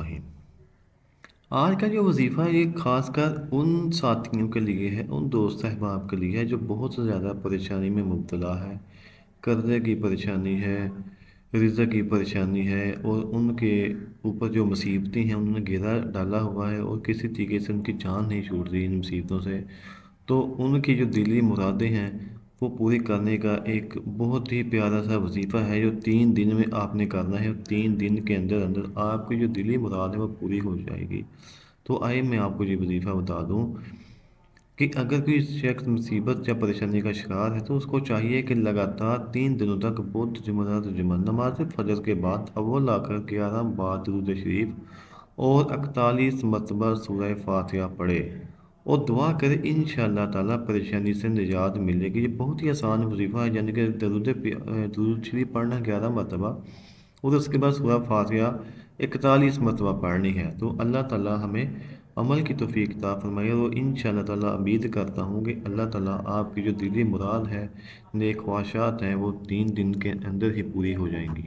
الرحیم۔ آج کا جو وظیفہ ہے یہ خاص کر ان ساتھیوں کے لیے ہے، ان دوست احباب کے لیے ہے جو بہت سے زیادہ پریشانی میں مبتلا ہے، قرضے کی پریشانی ہے، رزق کی پریشانی ہے، اور ان کے اوپر جو مصیبتیں ہیں انہوں نے گھیرا ڈالا ہوا ہے اور کسی طریقے سے ان کی جان نہیں چھوٹ رہی ان مصیبتوں سے۔ تو ان کی جو دلی مرادیں ہیں وہ پوری کرنے کا ایک بہت ہی پیارا سا وظیفہ ہے جو 3 دن میں آپ نے کرنا ہے، اور 3 دن کے اندر اندر آپ کی جو دلی مراد ہے وہ پوری ہو جائے گی۔ تو آئے میں آپ کو یہ وظیفہ بتا دوں کہ اگر کوئی شخص مصیبت یا پریشانی کا شکار ہے تو اس کو چاہیے کہ لگاتار 3 دنوں تک بدھ جمعرات جمعہ نماز فجر کے بعد اول آ کر 11 بار درود شریف اور 41 مرتبہ سورہ فاتحہ پڑھے اور دعا کرے، انشاءاللہ تعالیٰ پریشانی سے نجات ملے گی۔ یہ بہت ہی آسان وظیفہ ہے، یعنی کہ درود شریف پڑھنا 11 مرتبہ اور اس کے بعد سورہ فاتحہ 41 مرتبہ پڑھنی ہے۔ تو اللہ تعالیٰ ہمیں عمل کی توفیق عطا فرمائے، اور انشاءاللہ تعالیٰ امید کرتا ہوں کہ اللہ تعالیٰ آپ کی جو دلی مراد ہے، نیک خواہشات ہیں، وہ 3 دن کے اندر ہی پوری ہو جائیں گی۔